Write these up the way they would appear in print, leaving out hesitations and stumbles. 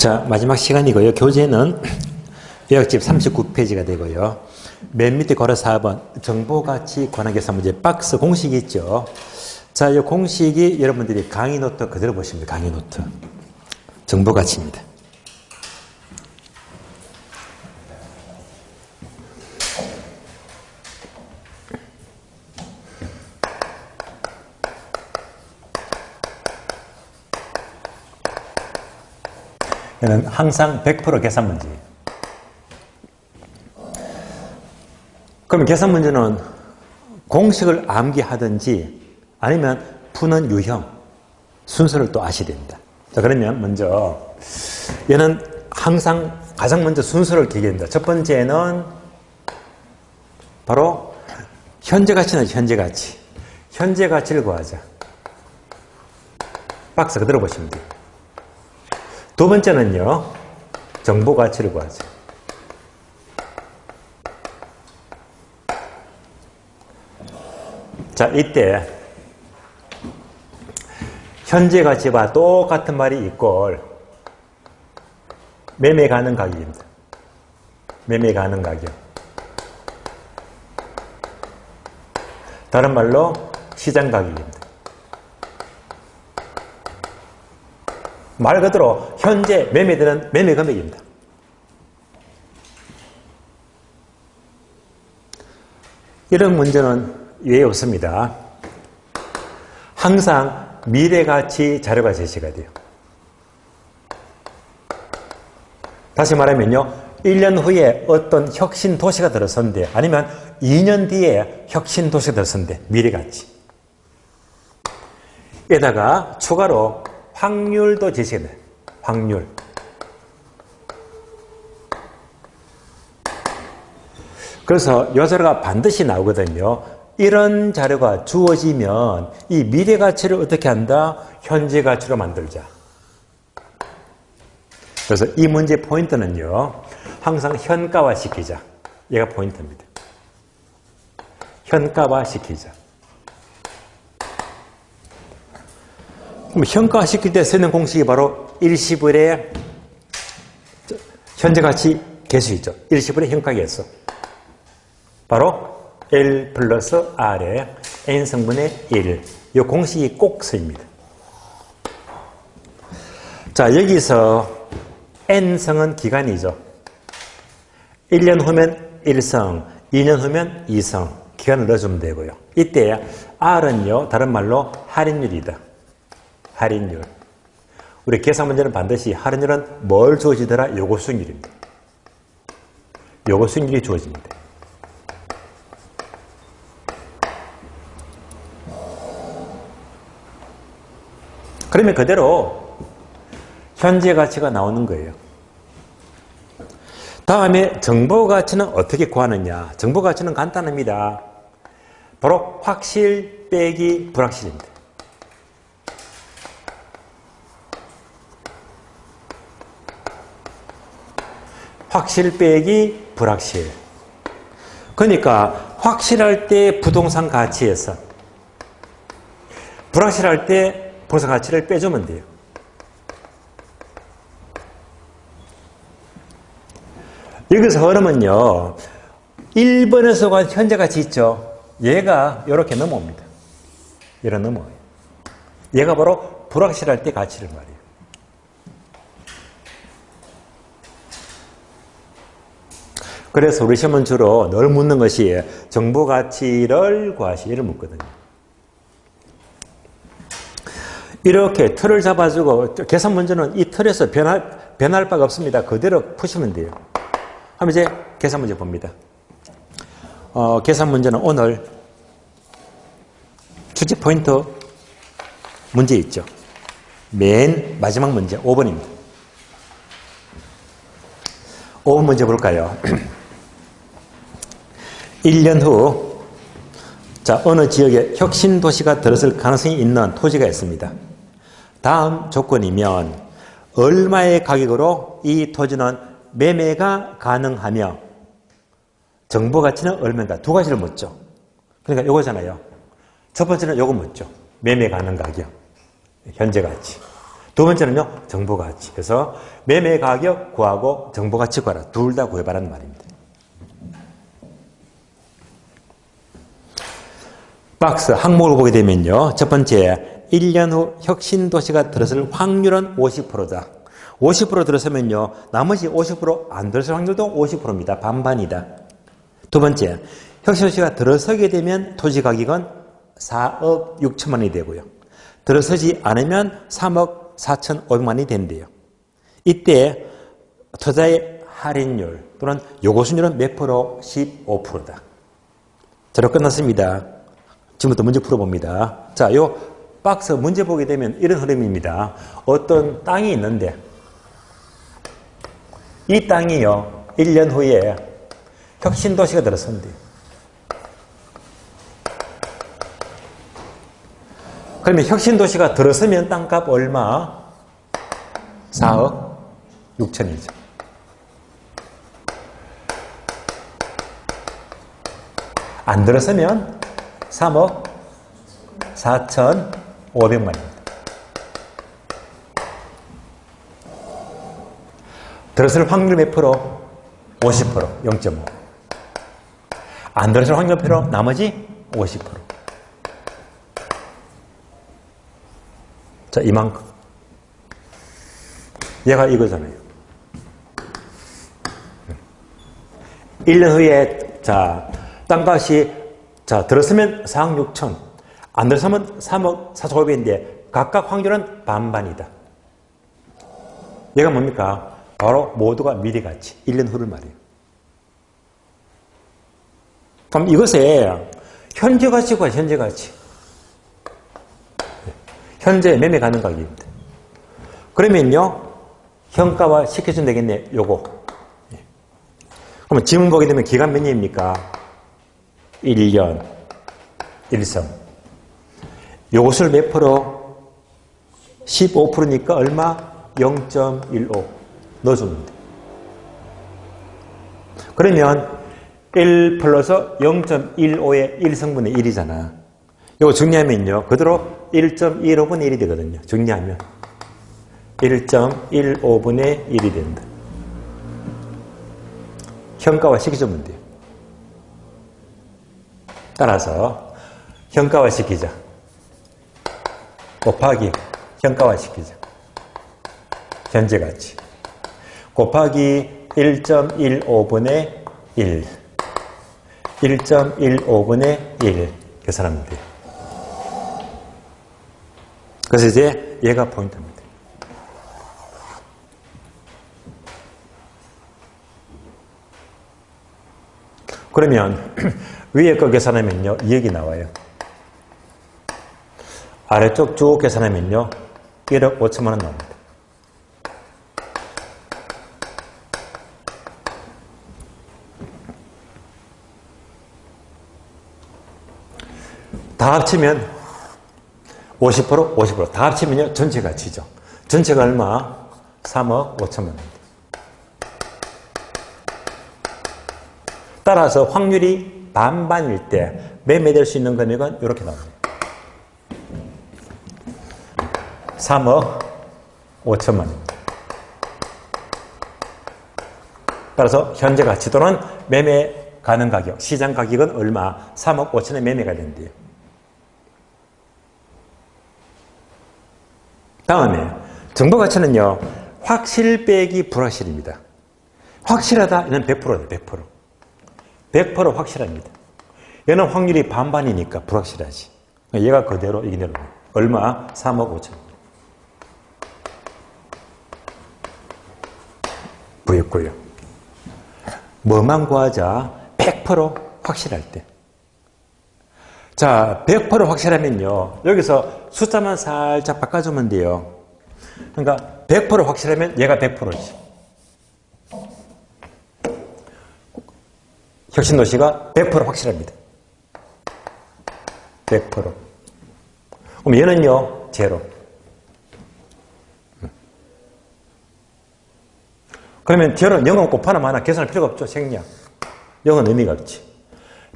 자, 마지막 시간이고요. 교재는 요약집 39페이지가 되고요. 맨 밑에 괄호 4번 정보가치 관한계산 문제 박스 공식이 있죠. 자, 이 공식이 여러분들이 강의 노트 그대로 보시면 돼요. 강의 노트. 정보가치입니다. 얘는 항상 100% 계산 문제예요. 그러면 계산 문제는 공식을 암기하든지 아니면 푸는 유형, 순서를 또 아셔야 됩니다. 자, 그러면 먼저 얘는 항상 가장 먼저 순서를 기억합니다. 첫 번째는 바로 현재 가치는 현재 가치. 현재 가치를 구하자. 박스 그대로 보시면 돼요. 두 번째는요, 정보 가치를 구하자. 자, 이때 현재 가치와 똑같은 말이 이꼴 매매 가능 가격입니다. 매매 가능 가격. 다른 말로 시장 가격입니다. 말 그대로 현재 매매되는 매매 금액입니다. 이런 문제는 예외 없습니다. 항상 미래가치 자료가 제시가 돼요. 다시 말하면요, 1년 후에 어떤 혁신 도시가 들어선대, 아니면 2년 뒤에 혁신 도시가 들어선대, 미래가치. 에다가 추가로 확률도 제시가 돼요. 확률. 그래서 이 자료가 반드시 나오거든요. 이런 자료가 주어지면 이 미래 가치를 어떻게 한다? 현재 가치로 만들자. 그래서 이 문제 포인트는요, 항상 현가화 시키자. 얘가 포인트입니다. 현가화 시키자. 그럼 현가화 시킬 때 쓰는 공식이 바로 일시불의 현재 가치 계수이죠. 일시불의 현가 계수. 바로 L 플러스 R에 N성분의 1. 이 공식이 꼭 쓰입니다. 자, 여기서 N성은 기간이죠. 1년 후면 1성, 2년 후면 2성. 기간을 넣어주면 되고요. 이때 R은요, 다른 말로 할인율이다. 할인율. 우리 계산 문제는 반드시 할인율은 뭘 주어지더라? 요거 수익률입니다. 요거 수익률이 주어집니다. 그러면 그대로 현재 가치가 나오는 거예요. 다음에 정보 가치는 어떻게 구하느냐? 정보 가치는 간단합니다. 바로 확실 빼기 불확실입니다. 확실 빼기 불확실. 그러니까 확실할 때 부동산 가치에서, 불확실할 때 부동산 가치를 빼주면 돼요. 여기서 흐름은요, 1번에서 간 현재 가치 있죠? 얘가 이렇게 넘어옵니다. 이렇게 넘어와요. 얘가 바로 불확실할 때 가치를 말이에요. 그래서 우리 시험은 주로 늘 묻는 것이 정보 가치를 구하시를 묻거든요. 이렇게 틀을 잡아주고, 계산 문제는 이 틀에서 변할 바가 없습니다. 그대로 푸시면 돼요. 그럼 이제 계산 문제 봅니다. 계산 문제는 오늘 출제 포인트 문제 있죠. 맨 마지막 문제 5번입니다. 5번 문제 볼까요? 1년 후, 자, 어느 지역에 혁신 도시가 들어설 가능성이 있는 토지가 있습니다. 다음 조건이면 얼마의 가격으로 이 토지는 매매가 가능하며 정보 가치는 얼마인가? 두 가지를 묻죠. 그러니까 요거잖아요. 첫 번째는 요거 묻죠. 매매 가능 가격, 현재 가치. 두 번째는요, 정보가치. 그래서 매매가격 구하고 정보가치 구하라. 둘 다 구해봐라는 말입니다. 박스 항목을 보게 되면요. 첫 번째, 1년 후 혁신도시가 들어설 확률은 50%다. 50% 들어서면요. 나머지 50%안 들어설 확률도 50%입니다. 반반이다. 두 번째, 혁신도시가 들어서게 되면 토지 가격은 4억 6천만 원이 되고요. 들어서지 않으면 3억 4,500만이 된대요. 이때 투자의 할인율 또는 요구수율은 몇 프로? 15%다. 자료 끝났습니다. 지금부터 문제 풀어봅니다. 자, 요 박스 문제 보게 되면 이런 흐름입니다. 어떤 땅이 있는데 이 땅이요 1년 후에 혁신도시가 들어선대요. 그러면 혁신도시가 들어서면 땅값 얼마? 4억 6천이죠. 안 들어서면 3억 4,500만입니다. 들어설 확률 몇 프로? 50%, 0.5. 안 들어설 확률 몇 프로? 나머지 50%. 자, 이만큼. 얘가 이거잖아요. 1년 후에, 자, 땅값이, 자, 들었으면 4억 6천, 안 들었으면 3억 4,500인데, 각각 확률은 반반이다. 얘가 뭡니까? 바로 모두가 미래가치. 1년 후를 말이에요. 그럼 이것에 현재가치가 현재가치. 현재 매매 가능 가격입니다. 그러면요, 현가화 시켜주면 되겠네, 요거. 그러면 지문 보게 되면 기간 몇 년입니까? 1년, 1성. 요것을 몇 프로? 15%니까 얼마? 0.15 넣어주면 돼. 그러면 1 플러스 0.15의 1성분의 1이잖아. 이거 정리하면요, 그대로 1.15분의 1이 되거든요. 정리하면 1.15분의 1이 된다. 현가화 시켜주면 돼요. 따라서 현가화 시키자. 곱하기 현가화 시키자. 현재가치. 곱하기 1.15분의 1. 1.15분의 1 계산하면 돼요. 그래서 이제 얘가 포인트입니다. 그러면 위에 거 계산하면요, 2억이 나와요. 아래쪽 쭉 계산하면요, 1억 5천만 원 나옵니다. 다 합치면 50%, 50%. 다 합치면요, 전체 가치죠. 전체가 얼마? 3억 5천만 원입니다. 따라서 확률이 반반일 때 매매될 수 있는 금액은 이렇게 나옵니다. 3억 5천만 원입니다. 따라서 현재 가치 또는 매매 가능 가격, 시장 가격은 얼마? 3억 5천에 매매가 된대요. 다음에 정보 가치는요, 확실 빼기 불확실입니다. 확실하다, 얘는 100%다, 100%. 100% 확실합니다. 얘는 확률이 반반이니까 불확실하지. 얘가 그대로 이기대로. 얼마? 3억 5천. 부였고요. 뭐만 구하자? 100% 확실할 때. 자, 100% 확실하면요, 여기서 숫자만 살짝 바꿔주면 돼요. 그러니까 100% 확실하면 얘가 100%지. 혁신도시가 100% 확실합니다. 100%. 그럼 얘는요, 제로. 그러면 제로는 0은 곱하나 하나 계산할 필요가 없죠, 생략. 0은 의미가 없지.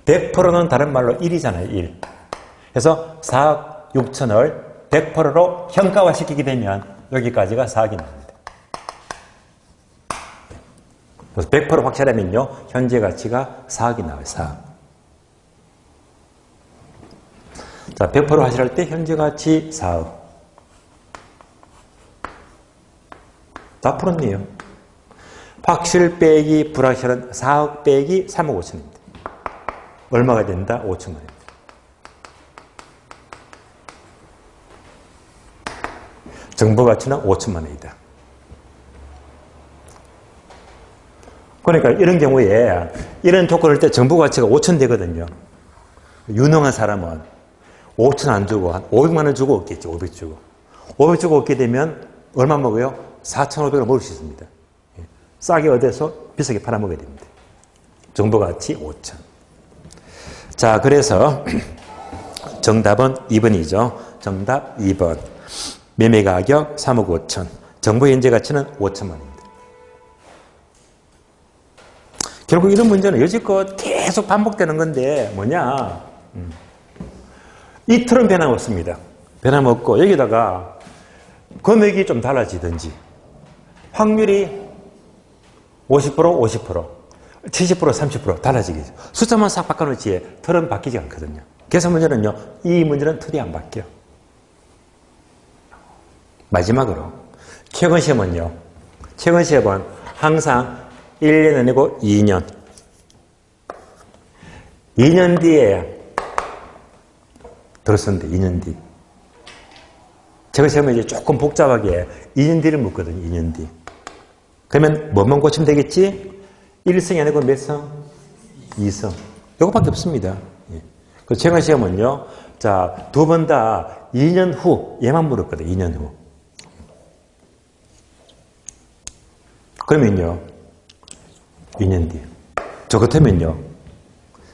100%는 다른 말로 1이잖아요, 1. 그래서 4억 6천을 100%로 현가화 시키게 되면 여기까지가 4억이 나옵니다. 그래서 100% 확실하면요. 현재 가치가 4억이 나와요. 4억. 자, 100% 확실할 때 현재 가치 4억. 다 풀었네요. 확실 빼기 불확실은 4억 빼기 3억 5천입니다. 얼마가 된다? 5천만 원입니다. 정보 가치는 5천만 원이다. 그러니까 이런 경우에 이런 조건을 때 정보 가치가 5천 되거든요. 유능한 사람은 5천 안 주고 한 500만 원 주고 얻겠죠. 500 주고. 500 주고 얻게 되면 얼마 먹어요? 4,500원 먹을 수 있습니다. 싸게 얻어서 비싸게 팔아먹어야 됩니다. 정보 가치 5천. 자, 그래서 정답은 2번이죠. 정답 2번. 매매 가격 3억 5천. 정보 현재 가치는 5천만 원입니다. 결국 이런 문제는 여지껏 계속 반복되는 건데 뭐냐? 이틀은 변함없습니다. 변함없고 여기다가 금액이 좀 달라지든지 확률이 50%, 50%, 70%, 30% 달라지겠죠. 숫자만 싹 바꿔놓지 틀은 바뀌지 않거든요. 계산 문제는요. 이 문제는 틀이 안 바뀌어. 마지막으로 최근 시험은요. 최근 시험은 항상 1년 아니고 2년. 2년 뒤에 들었었는데 2년 뒤. 최근 시험은 이제 조금 복잡하게 2년 뒤를 묻거든요. 2년 뒤. 그러면 뭐만 고치면 되겠지? 1성이 아니고 몇 성? 2성. 이거밖에 없습니다. 그 최근 시험은요. 자, 두 번 다 2년 후 얘만 물었거든요. 2년 후. 그러면요. 2년 뒤. 저 같으면요.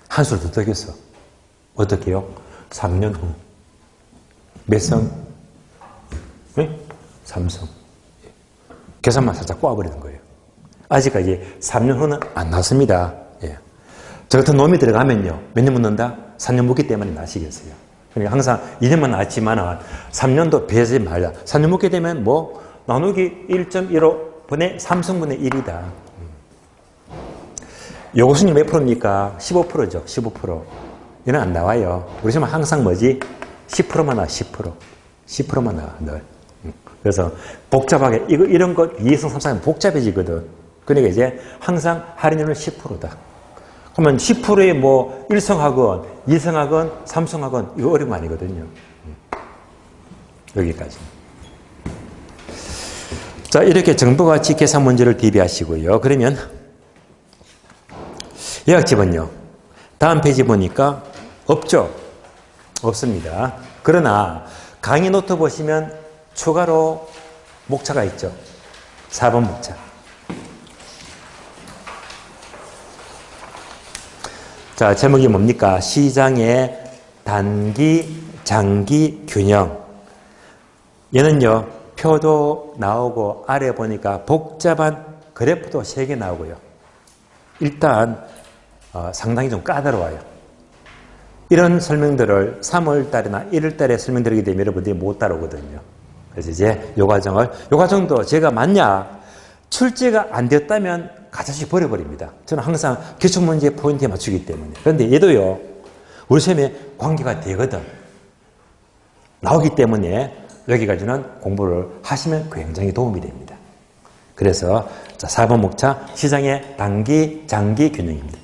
한 수를 더 더겠어. 어떻게 해요? 3년 후. 몇 성? 네? 3성. 계산만 살짝 꼬아버리는 거예요. 아직까지 3년 후는 안 나왔습니다. 예. 저 같은 놈이 들어가면요. 몇 년 묻는다? 3년 묻기 때문에 나시겠어요. 그러니까 항상 2년만 나왔지만 3년도 배제하지 말자. 3년 묻게 되면 뭐 나누기 1.15분의 3승분의 1이다. 요것은 몇 프로입니까? 15%죠. 15%. 얘는 안 나와요. 우리 지금 항상 뭐지? 10%만 나와. 10%. 10%만 나와. 늘. 그래서 복잡하게 이런 것 2성 3성은 복잡해지거든. 그러니까 이제 항상 할인율은 10%다. 그러면 10%에 뭐 1성학원, 2성학원, 3성학원 이거 어려운 거 아니거든요. 여기까지. 자, 이렇게 정보가치 계산 문제를 대비하시고요. 그러면 예약집은요. 다음 페이지 보니까 없죠. 없습니다. 그러나 강의 노트 보시면 추가로 목차가 있죠. 4번 목차. 자, 제목이 뭡니까? 시장의 단기, 장기 균형. 얘는요, 표도 나오고 아래 보니까 복잡한 그래프도 3개 나오고요. 일단 상당히 좀 까다로워요. 이런 설명들을 3월 달이나 1월 달에 설명드리게 되면 여러분들이 못 따라오거든요. 그래서 이제 요 과정도 제가 만약 출제가 안 되었다면 가차없이 버려버립니다. 저는 항상 기출문제 포인트에 맞추기 때문에. 그런데 얘도요, 우리 시험에 관계가 되거든. 나오기 때문에 여기까지는 공부를 하시면 굉장히 도움이 됩니다. 그래서 자, 4번 목차, 시장의 단기, 장기 균형입니다.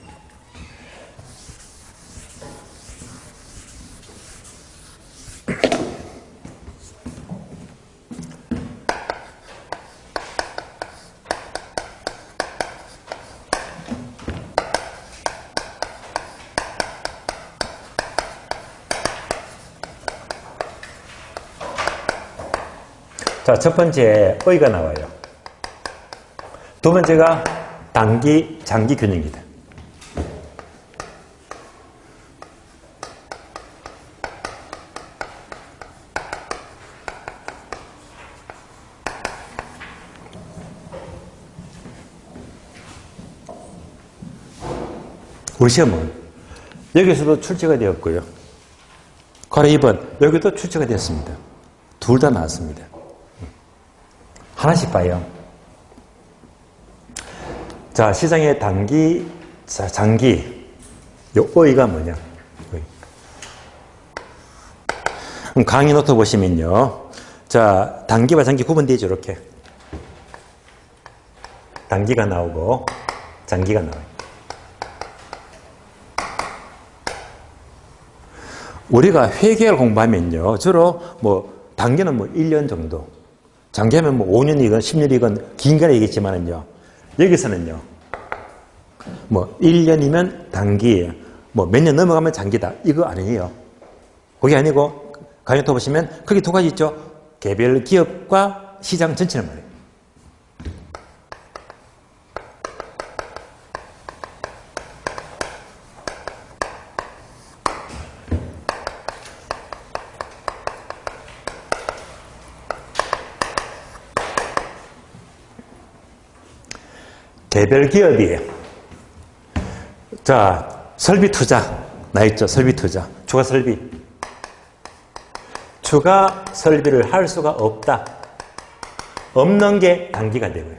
자, 첫 번째 의가 나와요. 두 번째가 단기, 장기 균형이다. 우리 시험은 여기서도 출제가 되었고요. 괄호 2번 여기도 출제가 되었습니다. 둘 다 나왔습니다. 하나씩 봐요. 자, 시장의 단기, 자, 장기. 요 어이가 뭐냐? 어이. 그럼 강의 노트 보시면요. 자, 단기와 장기 구분되죠, 이렇게. 단기가 나오고, 장기가 나와요. 우리가 회계를 공부하면요. 주로 뭐, 단기는 뭐 1년 정도. 장기하면 뭐 5년이건 10년이건 긴 거라 얘기했지만은요. 여기서는요. 뭐 1년이면 단기, 뭐 몇 년 넘어가면 장기다. 이거 아니에요. 그게 아니고 강의토 보시면 크게 두 가지 있죠. 개별 기업과 시장 전체를 말해요. 개별 기업이 자, 설비 투자 나 있죠. 설비 투자. 추가 설비. 추가 설비를 할 수가 없다. 없는 게 단기가 되고요.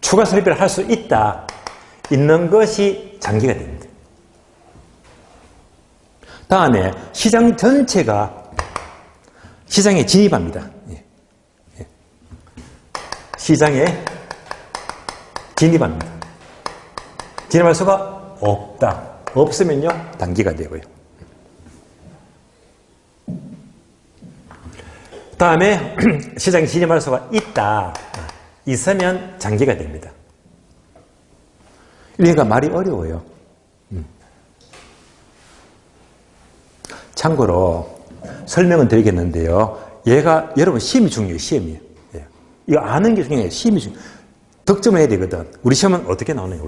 추가 설비를 할 수 있다. 있는 것이 장기가 됩니다. 다음에 시장 전체가 시장에 진입합니다. 시장에 진입합니다. 진입할 수가 없다. 없으면요, 단기가 되고요. 다음에 시장에 진입할 수가 있다. 있으면 장기가 됩니다. 그러니까 말이 어려워요. 참고로 설명은 드리겠는데요. 얘가 여러분 시험이 중요해요. 시험이에요. 이거 아는 게 중요해요. 시험이 중요해요. 득점을 해야 되거든. 우리 시험은 어떻게 나오나요?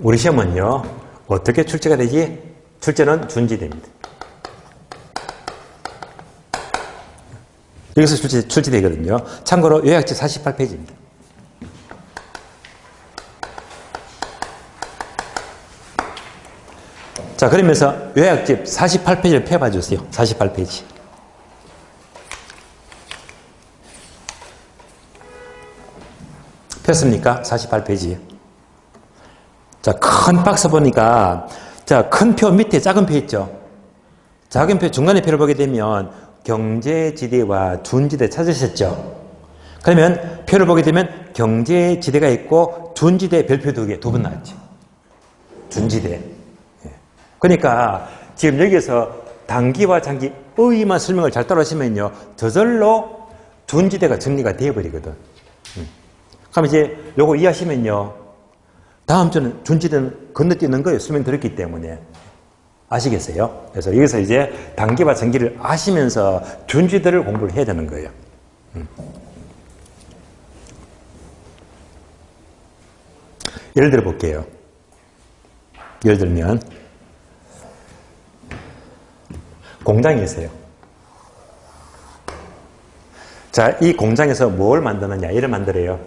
우리 시험은요. 어떻게 출제가 되지? 출제는 준지됩니다. 여기서 출제되거든요. 참고로 요약지 48페이지입니다. 자, 그러면서 요약집 48페이지를 펴봐 주세요. 48페이지. 폈습니까? 48페이지. 자, 큰 박스 보니까, 자, 큰 표 밑에 작은 표 있죠? 작은 표 중간에 표를 보게 되면 경제지대와 준지대 찾으셨죠? 그러면 표를 보게 되면 경제지대가 있고 준지대 별표 2개, 2번 나왔지. 준지대. 그러니까 지금 여기서 단기와 장기 의의만 설명을 잘 따라하시면요. 저절로 준지대가 정리가 되어버리거든. 그럼 이제 요거 이해하시면요. 다음 주는 준지대는 건너뛰는 거예요. 설명 드렸기 때문에. 아시겠어요? 그래서 여기서 이제 단기와 장기를 아시면서 준지대를 공부를 해야 되는 거예요. 예를 들어 볼게요. 예를 들면 공장이 있어요. 자, 이 공장에서 뭘 만드느냐? 이를 만들어요.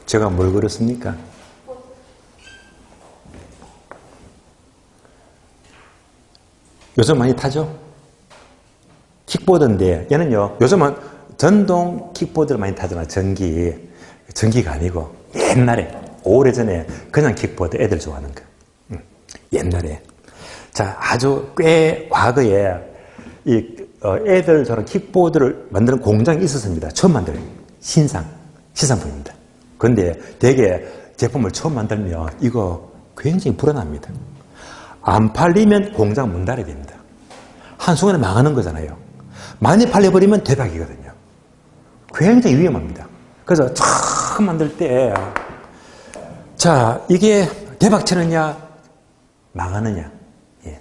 제가 뭘 그렸습니까? 요즘 많이 타죠? 킥보드인데 얘는요. 요즘은 전동 킥보드를 많이 타잖아. 전기가 아니고 옛날에 오래전에 그냥 킥보드 애들 좋아하는 거. 옛날에. 자, 아주 꽤 과거에 애들 저런 킥보드를 만드는 공장이 있었습니다. 처음 만들어요. 신상품입니다. 그런데 되게 제품을 처음 만들면 이거 굉장히 불안합니다. 안 팔리면 공장 문 닫아야 됩니다. 한순간에 망하는 거잖아요. 많이 팔려버리면 대박이거든요. 굉장히 위험합니다. 그래서 처음 만들 때, 자, 이게 대박 치느냐, 망하느냐. 예.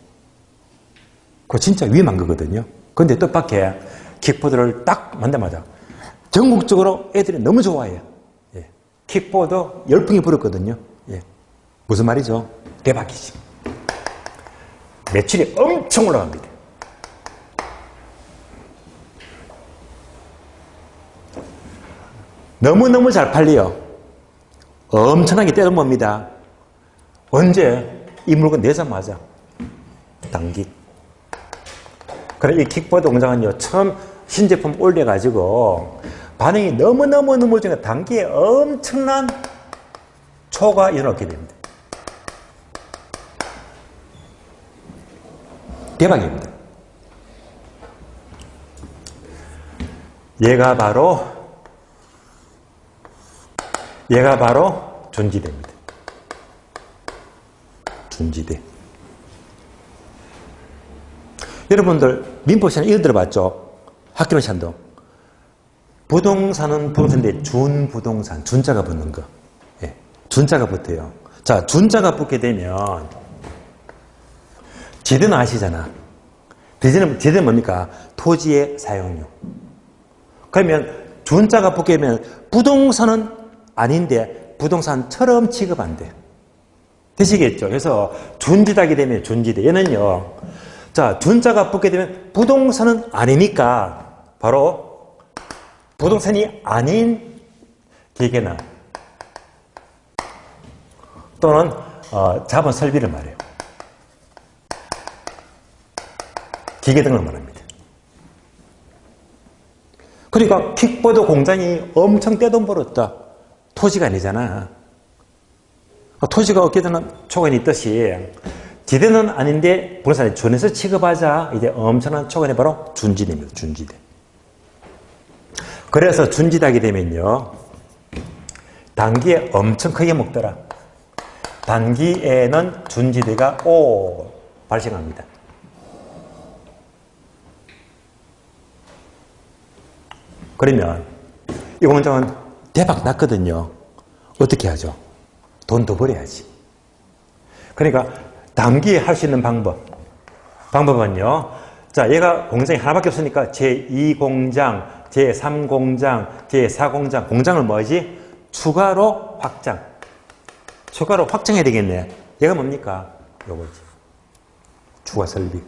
그거 진짜 위험한 거거든요. 그런데 뜻밖의 킥보드를 딱 만들자마자 전국적으로 애들이 너무 좋아해요. 예. 킥보드 열풍이 불었거든요. 예. 무슨 말이죠? 대박이지. 매출이 엄청 올라갑니다. 너무너무 잘 팔려요. 엄청나게 때려봅니다. 언제 이 물건 내자마자 단기. 그래 이 킥보드 공장은요 처음 신제품 올려가지고 반응이 너무 좋으니까 단기에 엄청난 초가 일어나게 됩니다. 대박입니다. 얘가 바로 준지대입니다. 준지대. 여러분들 민법시장 이거 들어봤죠? 학교 시간도. 부동산은 부동산인데 준부동산, 준자가 붙는 거. 예, 준자가 붙어요. 자, 준자가 붙게 되면 지대는 아시잖아. 지대는 뭡니까? 토지의 사용료. 그러면 준자가 붙게 되면 부동산은 아닌데 부동산처럼 취급 안 돼. 되시겠죠? 그래서 준지다게 되면 준지대. 얘는요. 자, 준자가 붙게 되면 부동산은 아니니까 바로 부동산이 아닌 기계나 또는 자본 설비를 말해요. 기계 등을 말합니다. 그러니까 킥보드 공장이 엄청 떼돈 벌었다. 토지가 아니잖아. 토지가 어떻게든 초과이 있듯이 지대는 아닌데 부동산에 준해서 취급하자. 이제 엄청난 초과이 바로 준지대입니다. 준지대. 그래서 준지대하게 되면요. 단기에 엄청 크게 먹더라. 단기에는 준지대가 발생합니다. 그러면 이 공장은 대박 났거든요. 어떻게 하죠? 돈 더 벌어야지. 그러니까 단기에 할 수 있는 방법은요. 자, 얘가 공장이 하나밖에 없으니까 제2공장, 제3공장, 제4공장, 공장을 뭐지? 추가로 확장해야 되겠네. 얘가 뭡니까? 요거지. 추가 설비.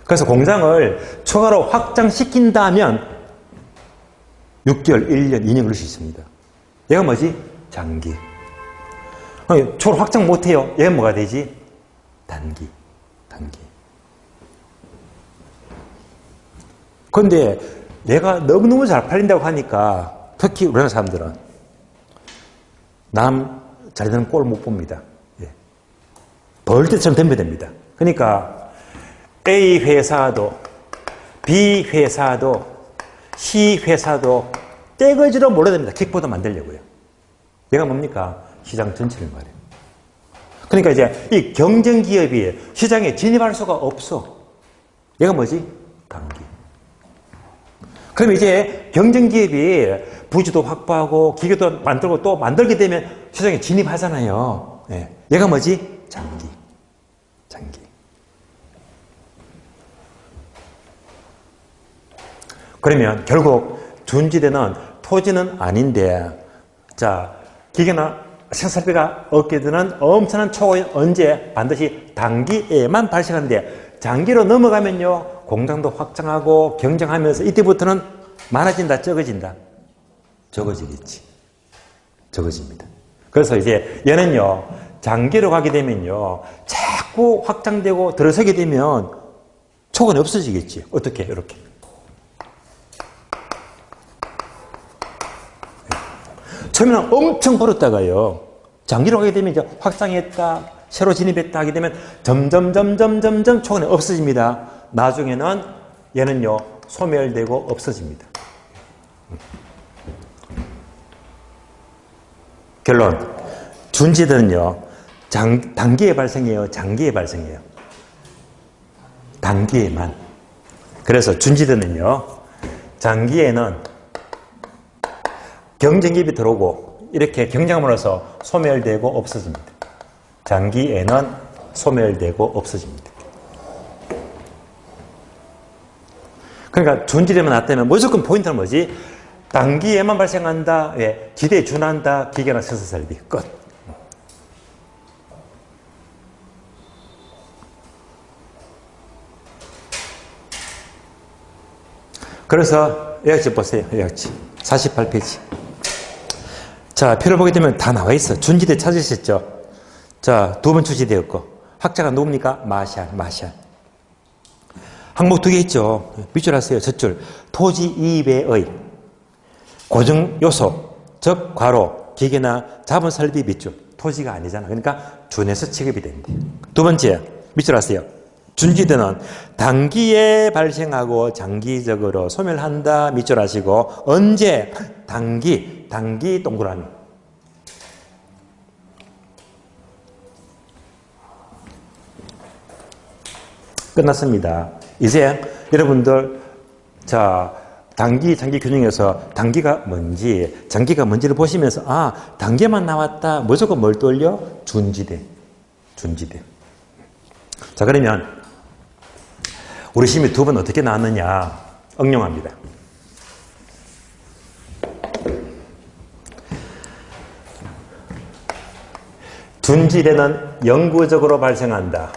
그래서 공장을 추가로 확장시킨다면 6개월, 1년, 2년 걸릴 수 있습니다. 얘가 뭐지? 장기. 추가로 확장 못해요. 얘가 뭐가 되지? 단기. 그런데 얘가 너무너무 잘 팔린다고 하니까 특히 우리나라 사람들은 남 잘 되는 꼴을 못 봅니다. 예. 벌떼처럼 덤벼듭니다. 그러니까 A 회사도 B 회사도 C 회사도 떼거지로 몰아듭니다. 킥보드 만들려고요. 얘가 뭡니까? 시장 전체를 말해요. 그러니까 이제 이 경쟁 기업이 시장에 진입할 수가 없어. 얘가 뭐지? 단기. 그럼 이제 경쟁 기업이 부지도 확보하고 기계도 만들고 또 만들게 되면 시장에 진입하잖아요. 예. 얘가 뭐지? 장기. 그러면 결국 준지대는 토지는 아닌데, 자, 기계나 생산비가 얻게 되는 엄청난 초과는 언제? 반드시 단기에만 발생하는데, 장기로 넘어가면요, 공장도 확장하고 경쟁하면서 이때부터는 많아진다, 적어진다? 적어지겠지. 적어집니다. 그래서 이제 얘는요, 장기로 가게 되면요, 자꾸 확장되고 들어서게 되면 초과는 없어지겠지. 어떻게? 이렇게. 처음에는 엄청 벌었다가요, 장기로 가게 되면 이제 확장했다, 새로 진입했다 하게 되면 점점 초과는 없어집니다. 나중에는 얘는요, 소멸되고 없어집니다. 결론. 준지대는요, 단기에 발생해요? 장기에 발생해요? 단기에만. 그래서 준지대는요, 장기에는 경쟁기업이 들어오고 이렇게 경쟁함으로써 소멸되고 없어집니다. 장기에는 소멸되고 없어집니다. 그러니까 준지대만 났다면 무조건 포인트는 뭐지? 단기에만 발생한다. 왜? 지대에 준한다. 기계나 생산설비. 끝. 그래서 요약지 보세요. 요약지. 48페이지. 자, 표를 보게 되면 다 나와 있어. 준지대 찾으셨죠? 자, 두 번 출시되었고, 학자가 누굽니까? 마샬. 항목 두 개 있죠. 밑줄 하세요. 젖줄. 토지 이배의 고정 요소, 즉, 괄호, 기계나 자본 설비 밑줄. 토지가 아니잖아. 그러니까 준해서 취급이 된대. 두 번째, 밑줄 하세요. 준지대는 단기에 발생하고 장기적으로 소멸한다. 밑줄 하시고, 언제? 단기 동그라미. 끝났습니다. 이제 여러분들, 자, 단기, 장기 균형에서 단기가 뭔지, 장기가 뭔지를 보시면서, 아, 단계만 나왔다. 무조건 뭘 떠올려? 준지대. 자, 그러면 우리 시험이 두 번 어떻게 나왔느냐? 응용합니다. 준지대는 영구적으로 발생한다.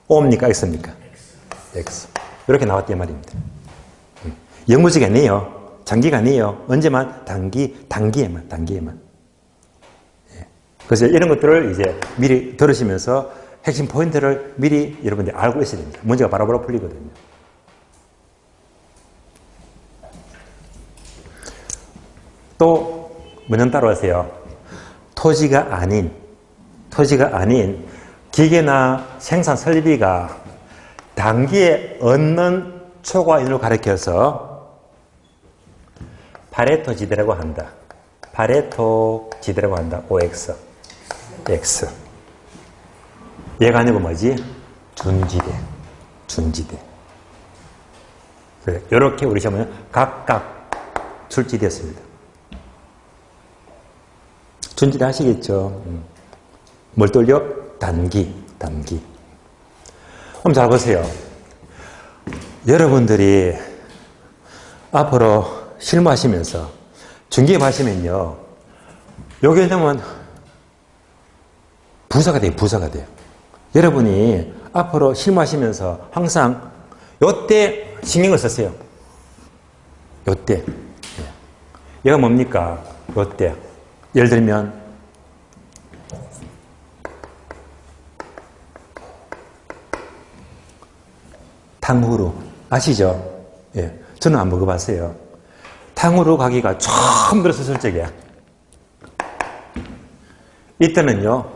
O입니까? X입니까? X. 이렇게 나왔단 말입니다. 영구적이 아니에요. 장기가 아니에요. 언제만? 단기에만. 예. 그래서 이런 것들을 이제 미리 들으시면서 핵심 포인트를 미리 여러분들이 알고 있어야 됩니다. 문제가 바로바로 풀리거든요. 또, 문장 따라하세요. 토지가 아닌 기계나 생산 설비가 단기에 얻는 초과인을 가리켜서 파레토 지대라고 한다. OX. X. 얘가 아니고 뭐지? 준지대. 그래, 이렇게 우리 시험은 각각 출제되었습니다. 준지대 아시겠죠? 뭘 돌려? 단기. 그럼 잘 보세요. 여러분들이 앞으로 실무하시면서 중개업 하시면요, 여기에 되면 부사가 돼요. 여러분이 앞으로 실무하시면서 항상 요때 신경을 쓰세요. 요때. 얘가 뭡니까? 요때. 예를 들면 탕후루 아시죠? 예, 저는 안 먹어봤어요. 탕후루 가게가 처음 들어섰을 적이야. 이때는요,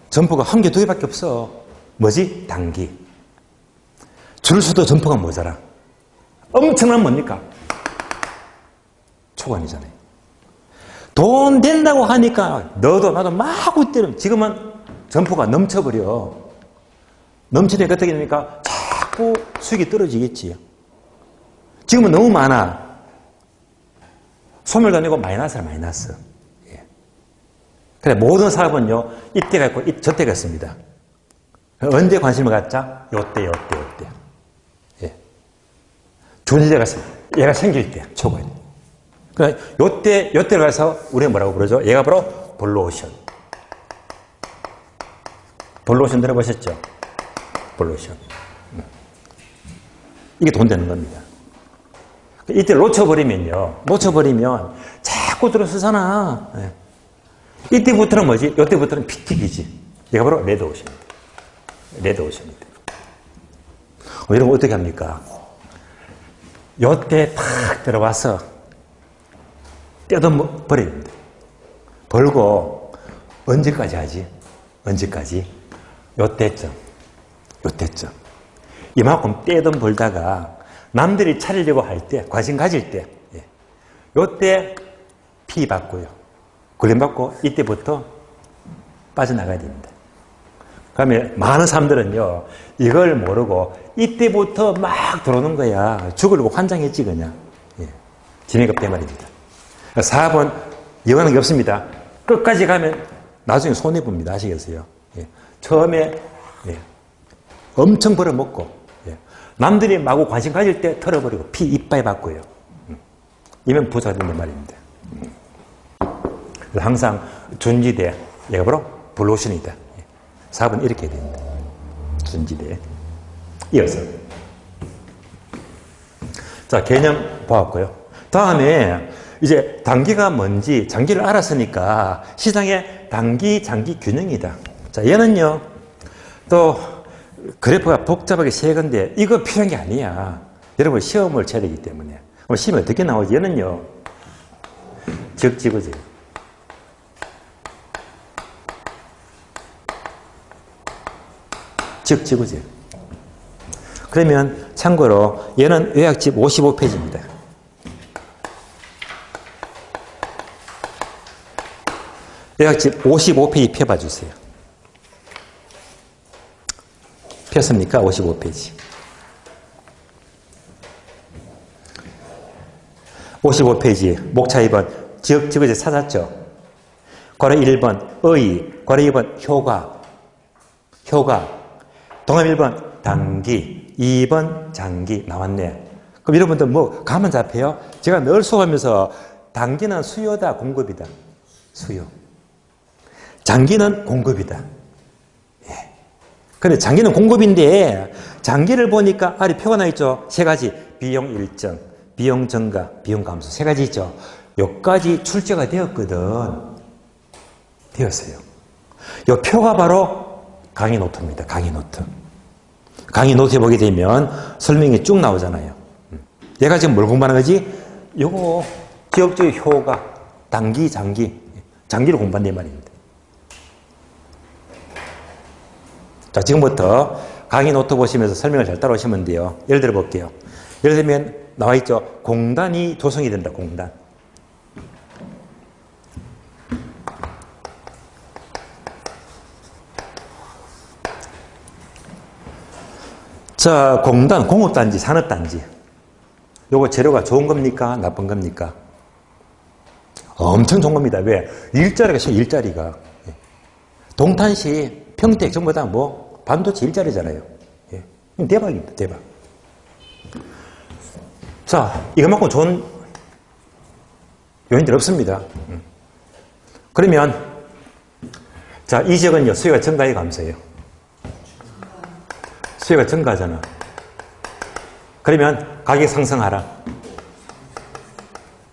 점포가 한 개, 두 개밖에 없어. 뭐지? 단기. 줄 서도 점포가 모자라. 엄청난 뭡니까? 초반이잖아요. 돈 된다고 하니까 너도 나도 마구 때려. 지금은 점포가 넘쳐버려. 넘치니까 어떻게 됩니까? 자꾸 수익이 떨어지겠지. 지금은 너무 많아. 소멸도 아니고 마이너스. 예. 그래, 모든 사업은요, 이때가 있고, 저때가 있습니다. 언제 관심을 갖자? 요때. 예. 존재가 얘가 생길 때, 초과에. 그래, 요때를 가서 우리가 뭐라고 부르죠? 얘가 바로 블루오션. 블루오션 들어보셨죠? 블루오션. 이게 돈 되는 겁니다. 이때 놓쳐버리면 자꾸 들어서잖아. 예. 이때부터는 뭐지? 이때부터는 피튀기지. 얘가 바로 레드오션입니다. 이런 거 어떻게 합니까? 요때 탁 들어와서 떼어버려야 됩니다. 벌고 언제까지 하지? 요때쯤. 이만큼 떼던 벌다가 남들이 차리려고 할 때, 관심 가질 때, 요때 피 받고요. 걸림 받고 이때부터 빠져나가야 됩니다. 그러면 많은 사람들은요, 이걸 모르고 이때부터 막 들어오는 거야. 죽으려고 환장했지, 그냥. 진행이 없단 말입니다. 사업은 영원한 게 없습니다. 끝까지 가면 나중에 손해봅니다. 아시겠어요? 처음에 엄청 벌어먹고 남들이 마구 관심 가질 때 털어버리고 피 이빨 받고요. 이면 부자가 된단 말입니다. 항상 준지대, 얘가 바로 블루오션이다. 사업은 이렇게 해야 됩니다. 준지대. 이어서. 자, 개념 보았고요. 다음에 이제 단기가 뭔지, 장기를 알았으니까 시장의 단기, 장기 균형이다. 자, 얘는요, 또 그래프가 복잡하게 세 건데 이거 필요한 게 아니야. 여러분 시험을 쳐야 되기 때문에. 그럼 시험이 어떻게 나오지? 얘는요, 적지구지. 적지구지. 그러면 참고로 얘는 요약집 55페이지입니다. 요약집 55페이지 펴봐 주세요. 폈습니까? 55페이지. 55페이지 목차 2번 지역지구에서 찾았죠. 괄호 1번 의, 괄호 2번 효과, 동합 1번 단기, 2번 장기 나왔네. 그럼 여러분들 뭐 감은 잡혀요? 제가 늘 수업하면서 단기는 수요다, 공급이다. 수요. 장기는 공급이다. 예. 근데 장기는 공급인데 장기를 보니까 아래 표가 나 있죠. 세 가지. 비용 일정, 비용 증가, 비용 감소. 세 가지 있죠. 여기까지 출제가 되었거든. 되었어요. 이 표가 바로 강의 노트입니다. 강의 노트. 강의 노트에 보게 되면 설명이 쭉 나오잖아요. 얘가 지금 뭘 공부하는 거지? 요거 지역적 효과, 단기, 장기. 장기를 공부한단 말입니다. 자, 지금부터 강의 노트 보시면서 설명을 잘 따라오시면 돼요. 예를 들어 볼게요. 예를 들면 나와 있죠. 공단이 조성이 된다. 공단. 자, 공단, 공업단지, 산업단지. 요거 재료가 좋은 겁니까? 나쁜 겁니까? 엄청 좋은 겁니다. 왜? 일자리가 쉬워, 일자리가. 동탄시, 평택, 전부 다 뭐, 반도체 일자리잖아요. 예. 대박입니다, 대박. 자, 이것만큼 좋은 요인들 없습니다. 그러면, 자, 이 지역은요, 수요가 증가해 감소해요. 수요가 증가하잖아. 그러면 가격 상승하라.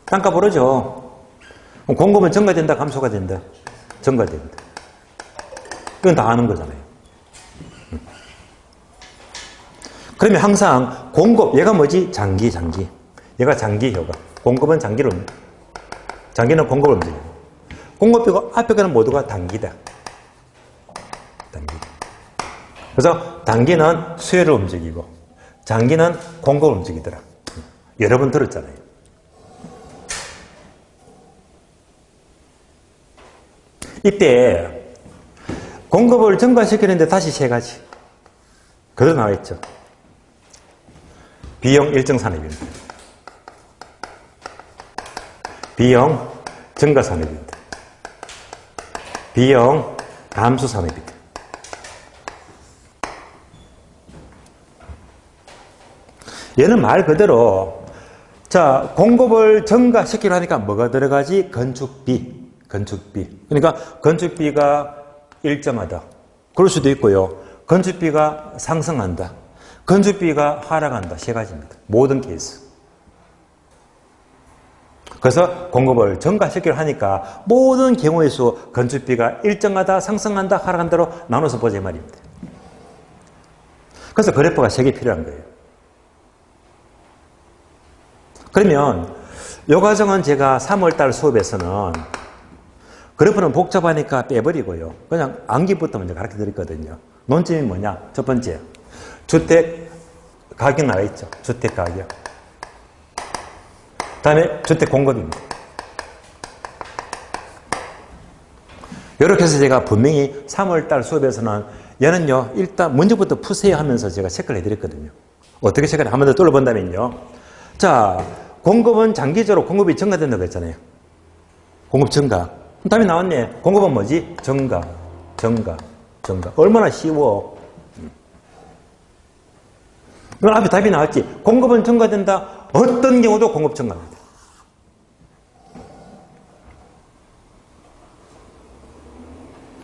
땅값 오르죠. 공급은 증가된다, 감소가 된다. 증가된다. 이건 다 아는 거잖아요. 그러면 항상 공급, 얘가 뭐지? 장기. 얘가 장기 효과. 공급은 장기를 장기는 공급을 움직여요. 공급이고 앞에 거는 모두가 단기다. 단기. 그래서 단기는 수요를 움직이고 장기는 공급을 움직이더라. 여러 번 들었잖아요. 이때 공급을 증가시키는데 다시 세 가지. 그대로 나와 있죠. 비용 일정 산업입니다. 비용 증가 산업입니다. 비용 감소 산업입니다. 얘는 말 그대로 자, 공급을 증가시키려 하니까 뭐가 들어가지? 건축비. 그러니까 건축비가 일정하다. 그럴 수도 있고요. 건축비가 상승한다. 건축비가 하락한다. 세 가지입니다. 모든 케이스. 그래서 공급을 증가시키려 하니까 모든 경우의 수 건축비가 일정하다, 상승한다, 하락한다로 나눠서 보자 이 말입니다. 그래서 그래프가 세 개 필요한 거예요. 그러면 이 과정은 제가 3월달 수업에서는 그래프는 복잡하니까 빼버리고요. 그냥 암기부터 먼저 가르쳐 드렸거든요. 논점이 뭐냐? 첫 번째, 주택 가격 나와 있죠. 주택 가격. 다음에 주택 공급입니다. 이렇게 해서 제가 분명히 3월달 수업에서는 얘는요, 일단 문제부터 푸세요 하면서 제가 체크를 해드렸거든요. 어떻게 체크를 한 번 더 뚫어본다면요. 자, 공급은 장기적으로 공급이 증가된다고 했잖아요. 공급 증가. 다음에 나왔네. 공급은 뭐지? 증가. 얼마나 쉬워. 그럼 앞에 답이 나왔지. 공급은 증가된다. 어떤 경우도 공급 증가합니다.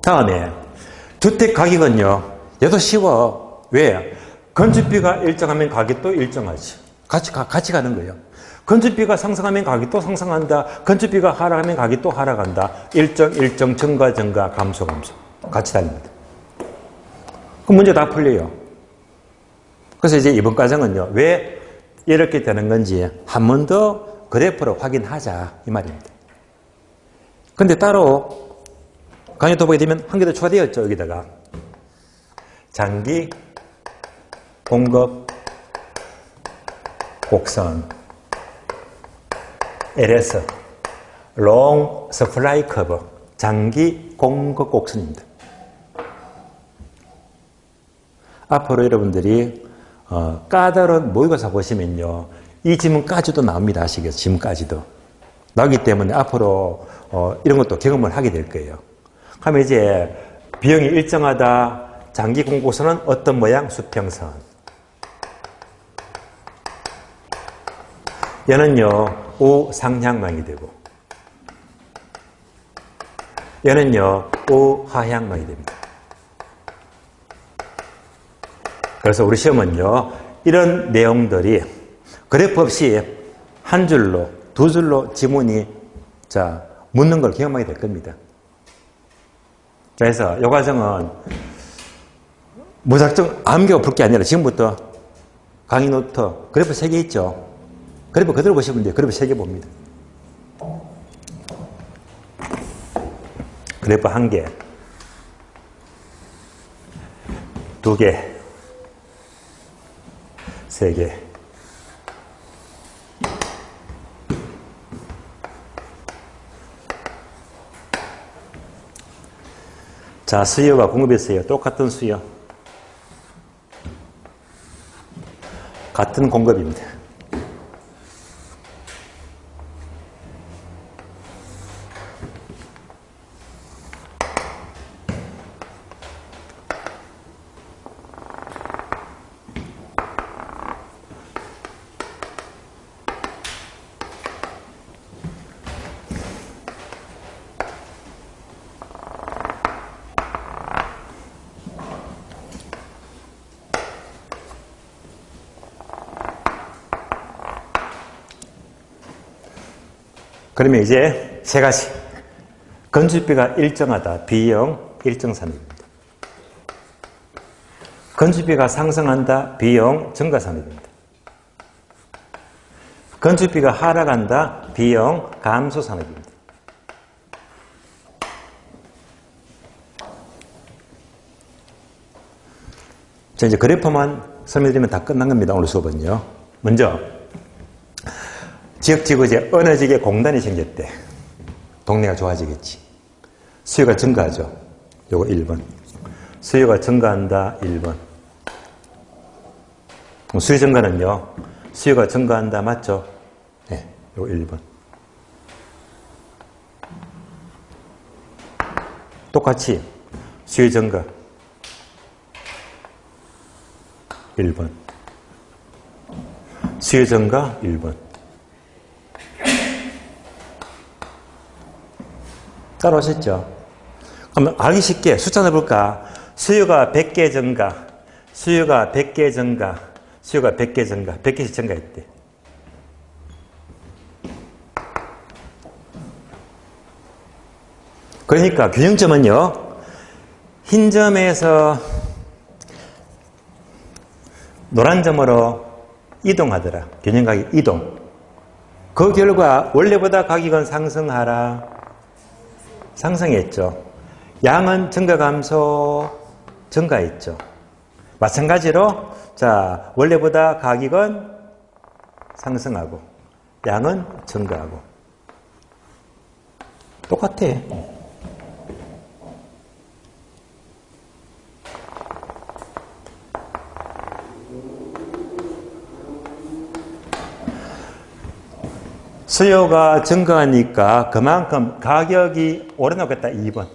다음에 주택 가격은요. 얘도 쉬워. 왜? 건축비가 일정하면 가격도 일정하지. 같이 가는 거예요. 건축비가 상승하면 가격도 상승한다. 건축비가 하락하면 가격도 하락한다. 일정, 증가, 감소. 같이 달립니다. 그 문제 다 풀려요. 그래서 이제 이번 과정은요, 왜 이렇게 되는 건지 한 번 더 그래프로 확인하자 이 말입니다. 근데 따로 강의 또 보게 되면 한 개 더 추가되었죠. 여기다가 장기 공급 곡선 LS Long Supply Curve 장기 공급 곡선입니다. 앞으로 여러분들이 까다로운 모의고사 보시면요, 이 지문까지도 나옵니다. 아시겠어요? 지문까지도 나오기 때문에 앞으로 이런 것도 경험을 하게 될 거예요. 그러면 이제 비용이 일정하다. 장기 공급선은 어떤 모양? 수평선. 얘는요 우상향망이 되고 얘는요 우하향망이 됩니다. 그래서 우리 시험은요 이런 내용들이 그래프 없이 한 줄로 두 줄로 지문이 묻는 걸 경험하게 될 겁니다. 그래서 이 과정은 무작정 암기가 풀 게 아니라 지금부터 강의 노트 그래프 3개 있죠. 그래프 그대로 보시면 돼요. 그래프 3개 봅니다. 그래프 1개, 2개, 3개. 자, 수요와 공급이었어요. 똑같은 수요. 같은 공급입니다. 그러면 이제 세 가지. 건축비가 일정하다. 비용 일정산입니다. 건축비가 상승한다. 비용 증가산입니다. 건축비가 하락한다. 비용 감소산입니다. 자, 이제 그래프만 설명드리면 다 끝난 겁니다. 오늘 수업은요. 먼저 지역지구지에 어느 지역에 공단이 생겼대. 동네가 좋아지겠지. 수요가 증가하죠. 요거 1번. 수요가 증가한다. 1번. 수요 증가는요. 수요가 증가한다. 맞죠? 네. 요거 1번. 똑같이 수요 증가. 1번. 수요 증가 1번. 따라오셨죠? 그러면 알기 쉽게 숫자 넣어볼까? 수요가 100개 증가, 수요가 100개 증가, 수요가 100개 증가, 100개씩 증가했대. 그러니까 균형점은요, 흰 점에서 노란 점으로 이동하더라. 균형가격 이동. 그 결과 원래보다 가격은 상승하라. 상승했죠. 양은 증가 감소 증가했죠. 마찬가지로 자 원래보다 가격은 상승하고 양은 증가하고 똑같아. 수요가 증가하니까 그만큼 가격이 오르나겠다. 2번.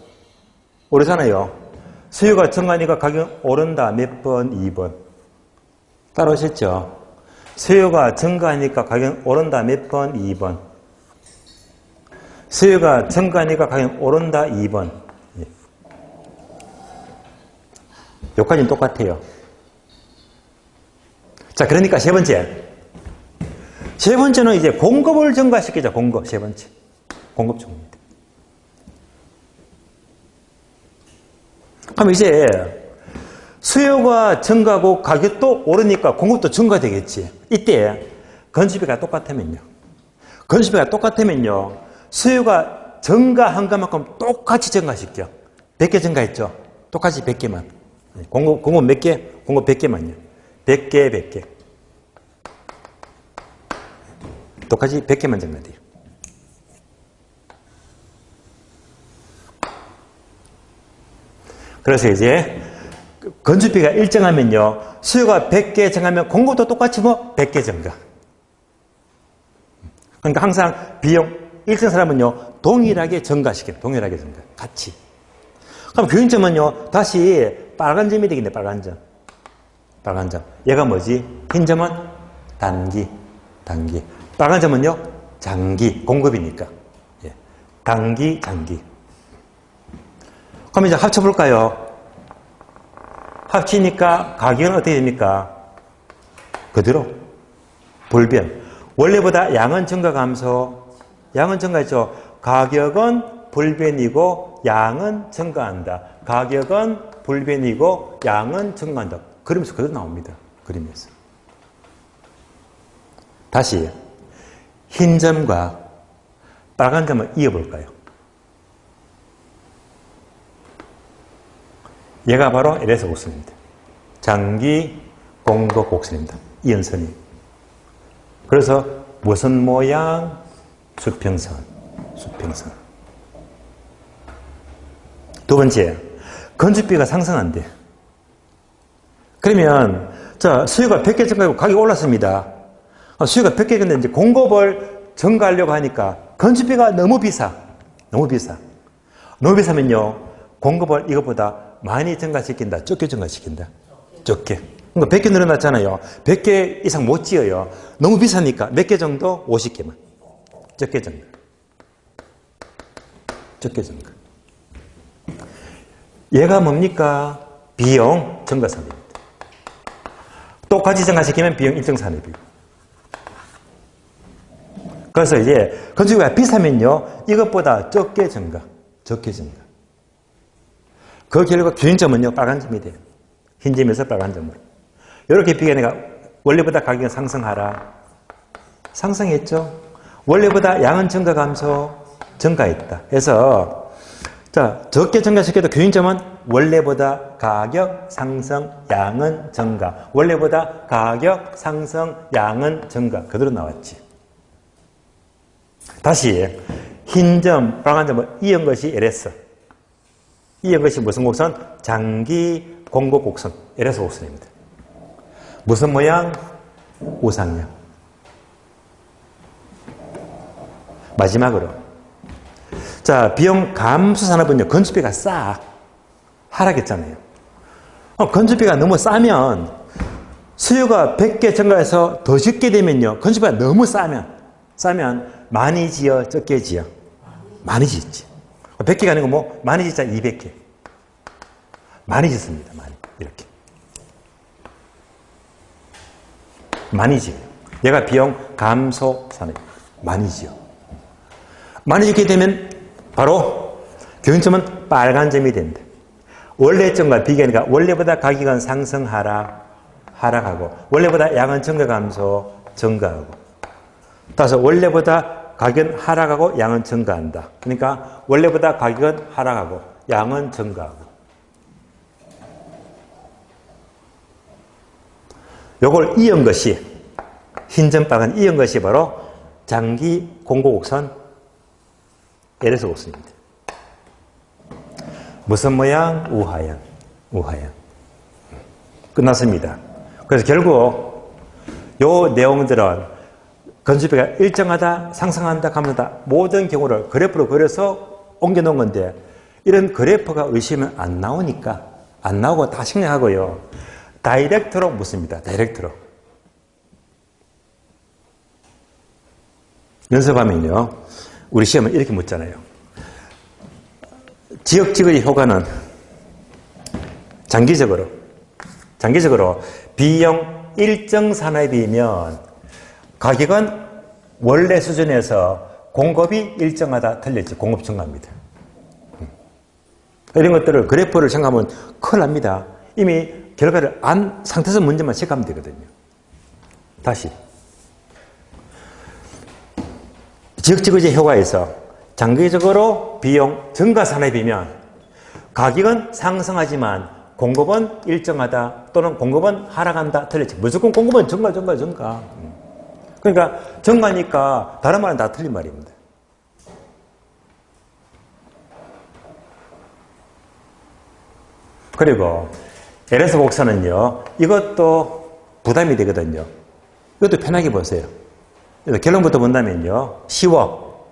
오르잖아요. 수요가 증가하니까 가격이 오른다. 몇 번? 2번. 따라오셨죠? 수요가 증가하니까 가격이 오른다. 몇 번? 2번. 수요가 증가하니까 가격이 오른다. 2번. 예. 여기까지는 똑같아요. 자, 그러니까 세 번째. 세 번째는 이제 공급을 증가시키자. 공급. 세 번째. 공급 증가입니다. 그럼 이제 수요가 증가하고 가격도 오르니까 공급도 증가되겠지. 이때 건수비가 똑같으면요. 건수비가 똑같으면요. 수요가 증가한 것만큼 똑같이 증가시켜. 100개 증가했죠. 똑같이 100개만. 공급 몇 개? 공급 100개만요. 100개, 100개. 똑같이 100개만 증가돼요. 그래서 이제 건축비가 일정하면요. 수요가 100개 증가하면 공급도 똑같이 100개 증가. 그러니까 항상 비용 일정 사람은요. 동일하게 증가시켜요. 동일하게 증가. 같이. 그럼 교인점은요. 다시 빨간 점이 되겠네. 빨간 점. 빨간 점. 얘가 뭐지? 흰 점은 단기. 단기. 빨간 점은요. 장기. 공급이니까. 예. 단기, 장기. 그럼 이제 합쳐볼까요? 합치니까 가격은 어떻게 됩니까? 그대로. 불변. 원래보다 양은 증가 감소. 양은 증가했죠. 가격은 불변이고 양은 증가한다. 가격은 불변이고 양은 증가한다. 그림에서 그대로 나옵니다. 그림에서. 다시 흰 점과 빨간 점을 이어볼까요? 얘가 바로 LS 곡선입니다. 장기 공급 곡선입니다. 이연선이. 그래서 무슨 모양? 수평선. 수평선. 두 번째, 건축비가 상승한대. 그러면 자 수요가 100개 증가하고 가격이 올랐습니다. 수요가 100개 근데 이제 공급을 증가하려고 하니까 건축비가 너무 비싸. 너무 비싸. 너무 비싸면요. 공급을 이것보다 많이 증가시킨다. 적게 증가시킨다. 적게. 그러니까 100개 늘어났잖아요. 100개 이상 못 지어요. 너무 비싸니까 몇 개 정도? 50개만. 적게 증가. 적게 증가. 얘가 뭡니까? 비용 증가산입니다. 똑같이 증가시키면 비용 일정산입니다. 그래서 이제 건축비가 비싸면요. 이것보다 적게 증가. 적게 증가. 그 결과 교인점은요. 빨간 점이 돼요. 흰 점에서 빨간 점으로. 이렇게 비교하니까 원래보다 가격은 상승하라. 상승했죠. 원래보다 양은 증가 감소. 증가했다. 그래서 자 적게 증가시켜도 교인점은 원래보다 가격 상승 양은 증가. 원래보다 가격 상승 양은 증가. 그대로 나왔지. 다시 흰 점, 빨간 점을 이은 것이 LS. 이은 것이 무슨 곡선? 장기 공급 곡선. LS 곡선입니다. 무슨 모양? 우상향. 마지막으로 자 비용 감소 산업은요. 건축비가 싸. 하락했잖아요. 건축비가 너무 싸면 수요가 100개 증가해서 더 짓게 되면요. 건축비가 너무 싸면 많이 지어 적게 지어? 많이 짓지. 100개가 아니고 뭐 많이 짓자 200개. 많이 짓습니다. 많이. 이렇게. 많이 지어요. 얘가 비용 감소 산업. 많이 지어. 많이 짓게 되면 바로 교인점은 빨간 점이 된다. 원래 점과 비교하니까 원래보다 가격은 하락하고 원래보다 양은 증가 감소 증가하고 따라서 원래보다 가격은 하락하고 양은 증가한다. 그러니까 원래보다 가격은 하락하고 양은 증가하고 요걸 이은 것이 흰점 빨간 이은 것이 바로 장기 공고곡선 LS 곡선입니다. 무슨 모양? 우하양. 우하양. 끝났습니다. 그래서 결국 요 내용들은 건축비가 일정하다, 상승한다, 감소한다 모든 경우를 그래프로 그려서 옮겨놓은 건데 이런 그래프가 의심은 안 나오니까 안 나오고 다 생략하고요. 다이렉트로 묻습니다. 다이렉트로. 연습하면요. 우리 시험은 이렇게 묻잖아요. 지역지구의 효과는 장기적으로 비용 일정 산업이면 가격은 원래 수준에서 공급이 일정하다 틀렸지. 공급 증가입니다. 이런 것들을 그래프를 생각하면 큰일 납니다. 이미 결과를 안 상태에서 문제만 체크하면 되거든요. 다시 지역지구제 효과에서 장기적으로 비용 증가 산업이면 가격은 상승하지만 공급은 일정하다 또는 공급은 하락한다 틀렸지. 무조건 공급은 증가. 그러니까 증가니까 다른 말은 다 틀린 말입니다. 그리고 LS 곡선은요, 이것도 부담이 되거든요. 이것도 편하게 보세요. 결론부터 본다면요, 쉬워.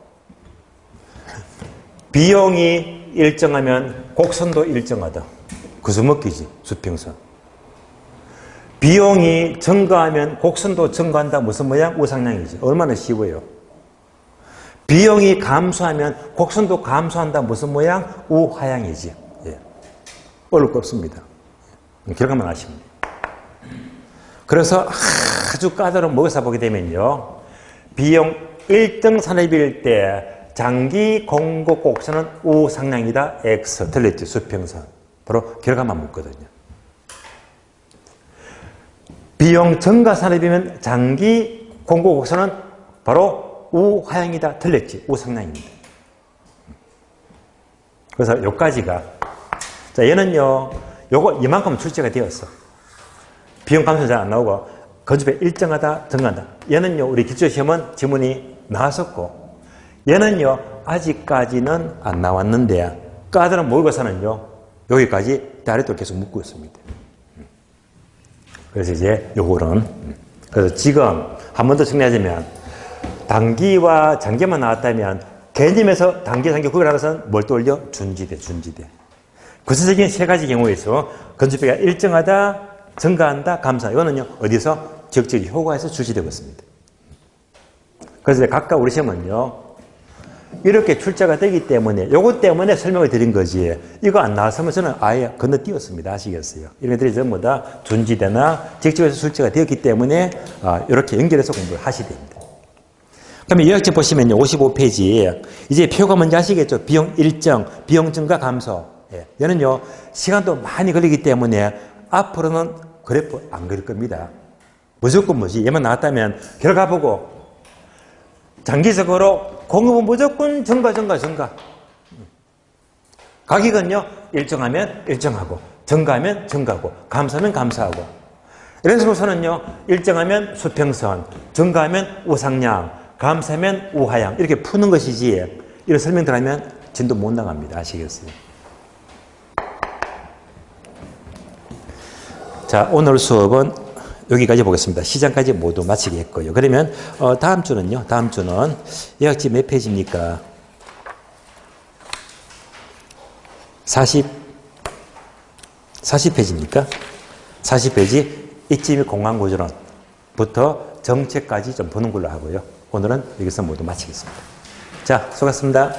비용이 일정하면 곡선도 일정하다. 구수먹기지, 수평선. 비용이 증가하면 곡선도 증가한다. 무슨 모양? 우상향이지. 얼마나 쉬워요. 비용이 감소하면 곡선도 감소한다. 무슨 모양? 우하향이지. 예. 어려울 거 없습니다. 결과만 아시면 돼요. 그래서 아주 까다로운 목에서 보게 되면요, 비용 1등 산업일 때 장기 공급 곡선은 우상향이다. X. 틀렸죠. 수평선. 바로 결과만 묻거든요. 비용 증가 산업이면 장기 공급 곡선은 바로 우하향이다. 틀렸지. 우상향입니다. 그래서 여기까지가. 자, 얘는요, 요거 이만큼 출제가 되었어. 비용 감소 잘 안 나오고, 건축비 일정하다, 증가한다. 얘는요, 우리 기초시험은 지문이 나왔었고, 얘는요, 아직까지는 안 나왔는데, 까다로운 모의고사는요, 여기까지 다리도 계속 묻고 있습니다. 그래서 이제 요거는, 그래서 지금 한 번 더 정리하자면, 단기와 장기만 나왔다면, 개념에서 단기, 장기 구별하는 것은 뭘 떠올려? 준지대. 구체적인 세 가지 경우에서 건축비가 일정하다, 증가한다, 감소한다. 이거는요, 어디서? 지역적 효과에서 출시되고 있습니다. 그래서 각각 우리 시험은요, 이렇게 출제가 되기 때문에, 요것 때문에 설명을 드린 거지. 이거 안 나왔으면 저는 아예 건너뛰었습니다. 아시겠어요? 이런 것들이 전부 다 준지대나 지역적에서 출제가 되었기 때문에, 이렇게 연결해서 공부를 하셔야 됩니다. 그러면 요약집 보시면요, 55페이지. 이제 표가 뭔지 아시겠죠? 비용 일정, 비용 증가 감소. 예. 얘는요, 시간도 많이 걸리기 때문에 앞으로는 그래프 안 그릴 겁니다. 무조건 뭐지? 얘만 나왔다면 결과 보고 장기적으로 공급은 무조건 증가. 가격은요, 일정하면 일정하고, 증가하면 증가하고, 감소하면 감소하고. 이런 식으로서는요, 일정하면 수평선, 증가하면 우상향, 감소하면 우하향. 이렇게 푸는 것이지, 이런 설명들 하면 진도 못 나갑니다. 아시겠어요? 자, 오늘 수업은 여기까지 보겠습니다. 시장까지 모두 마치게 했고요. 그러면 다음 주는요. 다음 주는 예약지 몇 페이지입니까? 40페이지입니까? 40페이지 입지 공간구조론부터 정책까지 좀 보는 걸로 하고요. 오늘은 여기서 모두 마치겠습니다. 자, 수고하셨습니다.